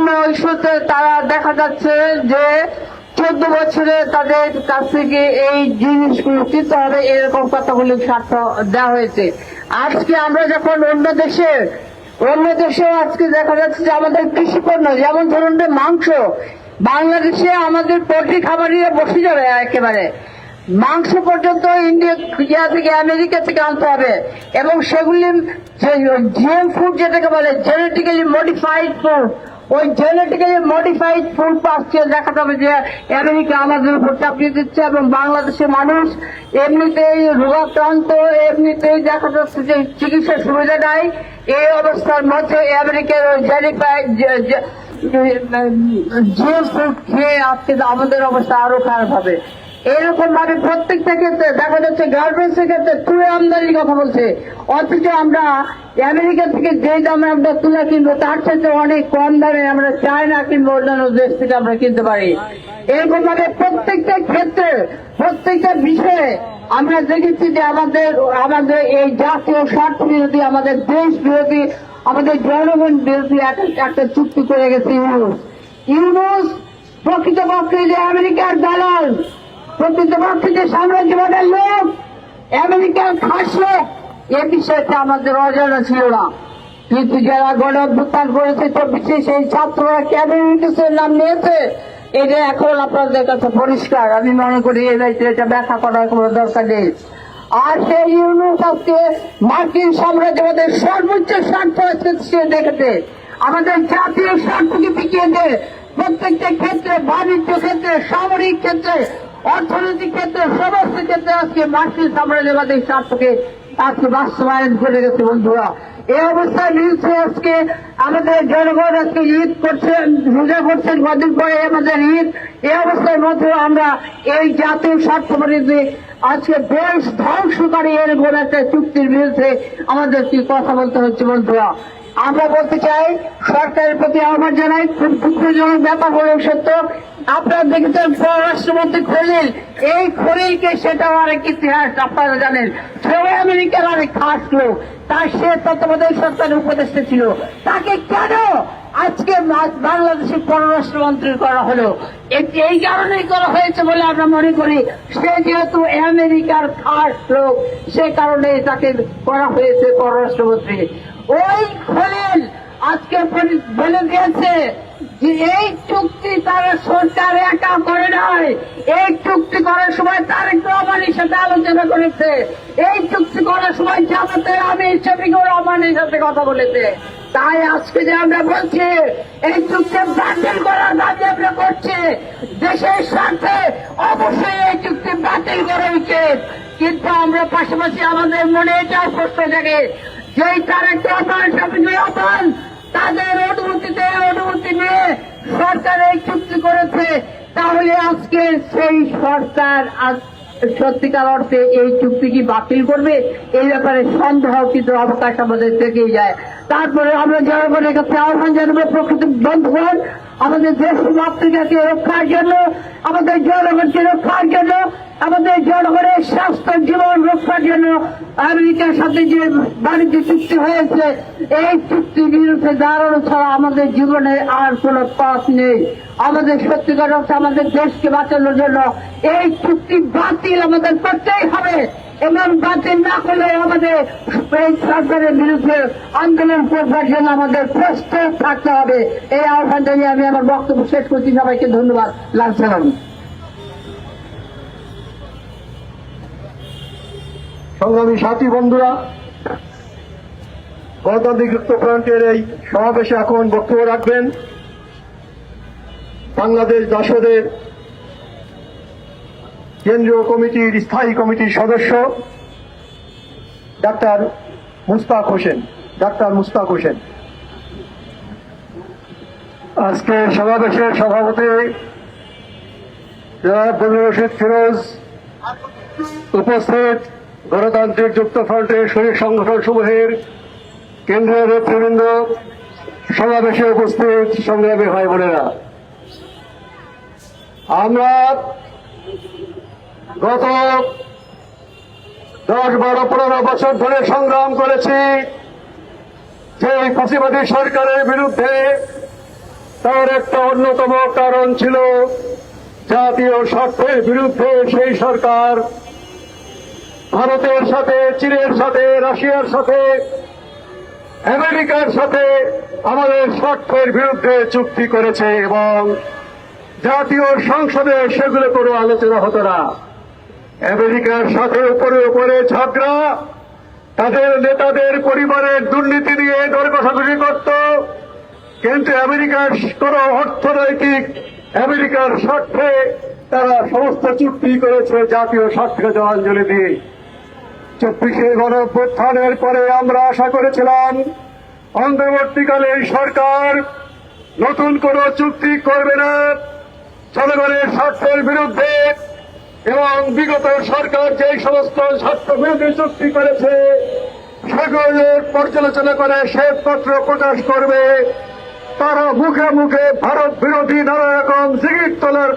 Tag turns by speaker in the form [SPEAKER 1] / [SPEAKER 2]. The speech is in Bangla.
[SPEAKER 1] বিভিন্ন ইস্যুতে তারা দেখা যাচ্ছে যে 14 বছরে তাদের কাছ থেকে এই জিনিসগুলো কিনতে হবে, এরকম কথাগুলি স্বার্থ দেওয়া হয়েছে। আজকে আমরা যখন অন্য দেশে আজকে দেখা যাচ্ছে যে আমাদের কৃষি পণ্য, যেমন ধরুন মাংস, বাংলাদেশে আমাদের পোল্ট্রি খামারিরা বসে যাবে একেবারে। মাংস পর্যন্ত ইন্ডিয়া থেকে, আমেরিকা থেকে আনতে হবে, এবং সেগুলি জিএম ফুড যেটাকে বলে, জেনেটিক্যালি মডিফাইড ফুড, ওই জেনেটিক্যালি মডিফাইড ফুড পাচ্ছে। দেখাতে হবে যে আমেরিকা আমাদের উপর চাপিয়ে দিচ্ছে, এবং বাংলাদেশের মানুষ এমনিতেই রোগাক্রান্ত, এমনিতেই দেখা যাচ্ছে যে চিকিৎসার সুবিধা নাই। এই অবস্থার মধ্যে আমেরিকার ওই জিএম ফুড খেয়ে আজকে আমাদের অবস্থা আরো খারাপ হবে। এরকম ভাবে প্রত্যেকটা ক্ষেত্রে দেখা যাচ্ছে, গার্মেন্টস এর ক্ষেত্রে তুলে আমদানির কথা বলছে, অথচ আমরা আমেরিকা থেকে যে দামে আমরা তুলে কিনবো তার সাথে অনেক কম দামে আমরা চায়না কিনবো, অন্যান্য দেশ থেকে আমরা কিনতে পারি। এরকম ভাবে প্রত্যেকটা ক্ষেত্রে, প্রত্যেকটা বিষয়ে আমরা দেখেছি যে আমাদের এই জাতীয় স্বার্থ বিরোধী, আমাদের দেশ বিরোধী, আমাদের জনগণ বিরোধী একটা চুক্তি করে গেছে ইউনুস। প্রকৃতপক্ষে যে আমেরিকার দালাল, প্রকৃতপক্ষে যে সাম্রাজ্যবাদের লোক, আমেরিকার খাস লোক, এ বিষয়টা আমাদের অজানা ছিল না। কিন্তু যারা গণ অভ্যুত্থান করেছে 24-এ, সেই ছাত্ররা কেন ইউনুসের নাম নিয়েছে, এটা এখন আপনাদের কাছে পরিষ্কার। আমি মনে করি এই বিষয়ে এটা ব্যাখ্যা করার কোনো দরকার নেই। আর সেই ইউনুস আজকে মার্কিন সাম্রাজ্যবাদের সর্বোচ্চ স্বার্থ সে দেখেছে, আমাদের জাতীয় স্বার্থকে পিছিয়ে দেয় প্রত্যেকটা ক্ষেত্রে, বাণিজ্য ক্ষেত্রে, সামরিক ক্ষেত্রে, অর্থনৈতিক ক্ষেত্রে, সমস্ত ক্ষেত্রে আজকে মার্কিন সাম্রাজ্যবাদের স্বার্থকে আজকে বাস্তবায়ন করে গেছে। বন্ধুরা, এই অবস্থায় মিলছে আজকে আমাদের জনগণ আজকে ঈদ করছেন, রোজা করছেন, কদিন পরে আমাদের ঈদ। এই অবস্থার মধ্যে আমরা এই জাতীয় স্বার্থ বিরুদ্ধে আজকে দেশ ধ্বংসকারী এরকম একটা চুক্তির বিরুদ্ধে আমাদের কি কথা বলতে হচ্ছে। বন্ধুরা, আমরা বলতে চাই, সরকারের প্রতি আহ্বান জানাই, খুব দুঃখজনক ব্যাপার হলে সত্য, আপনারা দেখেছেন পররাষ্ট্রমন্ত্রী খলিল, এই খলিলকে সেটাও আরেক ইতিহাস আপনারা জানেন, সেও আমেরিকার আরেক খাস লোক, তার সে তত্ত্বাবধায়ক সরকারের উপদেষ্টা ছিল। তাকে কেন আজকে বাংলাদেশের পররাষ্ট্রমন্ত্রী করা হলো? এই কারণেই করা হয়েছে বলে আমরা মনে করি, সে যেহেতু আমেরিকার খাস লোক, সে কারণে তাকে করা হয়েছে পররাষ্ট্রমন্ত্রী। ওই খলিল আজকে বলে দিয়েছে যে এই চুক্তি তারা সরকার একা করে নাই, এই চুক্তি করার সময় তারেক রহমানের সাথে আলোচনা করেছে, এই চুক্তি করার সময় জামাতের আমির শফিকুর রহমানের সাথে কথা বলেছে। তাই আজকে যে আমরা বলছি এই চুক্তি বাতিল করার দাবি আমরা করছি, দেশের স্বার্থে অবশ্যই এই চুক্তি বাতিল করা উচিত। কিন্তু আমরা পাশাপাশি আমাদের মনে এটাও প্রশ্ন জাগে, যেই তারেক রহমান, শফিকুর রহমান তাদের অনুমতি নিয়ে সরকার এই চুক্তি করেছে, তাহলে আজকে সেই সরকার সত্যিকার অর্থে এই চুক্তি কি বাতিল করবে? এই ব্যাপারে সন্দেহ কিন্তু অবকাশ আমাদের থেকেই যায়। তারপরে আমরা জনগণের কাছে আহ্বান জানাবো, প্রকৃত বন্ধুগণ, আমাদের দেশ মাতৃকাকে রক্ষার জন্য, আমাদের জনগণকে রক্ষার জন্য, আমাদের জনগণের স্বাস্থ্য জীবন রক্ষার জন্য আমেরিকার সাথে যে বাণিজ্য চুক্তি হয়েছে, এই চুক্তির বিরুদ্ধে দাঁড়ানো ছাড়া আমাদের জীবনে আর কোন পথ নেই। আমাদের সত্যিকার অর্থে আমাদের দেশকে বাঁচানোর জন্য এই চুক্তি বাতিল আমাদের করতেই হবে, এবং বাতিল না করলে আমাদের এই সরকারের বিরুদ্ধে আন্দোলন করবার জন্য আমাদের প্রস্তুত থাকতে হবে। এই আহ্বান জানিয়ে আমি আমার বক্তব্য শেষ করছি। সবাইকে ধন্যবাদ। লাল সালাম।
[SPEAKER 2] সংগ্রামী সাথী বন্ধুরা, গণতান্ত্রিক ঐক্যফ্রন্টের এই সমাবেশে এখন বক্তব্য রাখবেন বাংলাদেশ জাসদের কেন্দ্রীয় কমিটির স্থায়ী কমিটির সদস্য ডাক্তার মুস্তাক হোসেন। আজকে সমাবেশের সভাপতি জনাব বদরুল রশিদ ফিরোজ, উপস্থিত গণতান্ত্রিক যুক্তফ্রন্টের শরীর সংগঠন সমূহের কেন্দ্রীয় নেতৃবৃন্দ, সমাবেশে উপস্থিত সংগ্রামী ভাই বোনেরা, আমরা গত 10-12-15 বছর ধরে সংগ্রাম করেছি যে ফ্যাসিবাদী সরকারের বিরুদ্ধে তার একটা অন্যতম কারণ ছিল জাতীয় স্বার্থের বিরুদ্ধে সেই সরকার ভারতের সাথে, চীনের সাথে, রাশিয়ার সাথে, আমেরিকার সাথে আমাদের স্বার্থের বিরুদ্ধে চুক্তি করেছে এবং জাতীয় সংসদে সেগুলো কোনো আলোচনা হতো না। আমেরিকার সাথে উপরে উপরে ঝগড়া, তাদের নেতাদের পরিবারের দুর্নীতি নিয়ে দর কষাকষি করত, কিন্তু আমেরিকার কোন অর্থনৈতিক আমেরিকার স্বার্থে তারা সমস্ত চুক্তি করেছে জাতীয় স্বার্থকে জলাঞ্জলি দিয়ে। 24শে গণঅভ্যুত্থানের পরে আমরা আশা করেছিলাম অন্তর্বর্তীকালীন সরকার নতুন কোন চুক্তি করবে না, জনগণের স্বার্থের বিরুদ্ধে, এবং বিগত সরকার যে সমস্ত স্বার্থ বিরোধী চুক্তি করেছে সেগুলোর পর্যালোচনা করে শ্বেতপত্র প্রকাশ করবে। তারা মুখে মুখে ভারত বিরোধী নানা রকম জিগির তোলার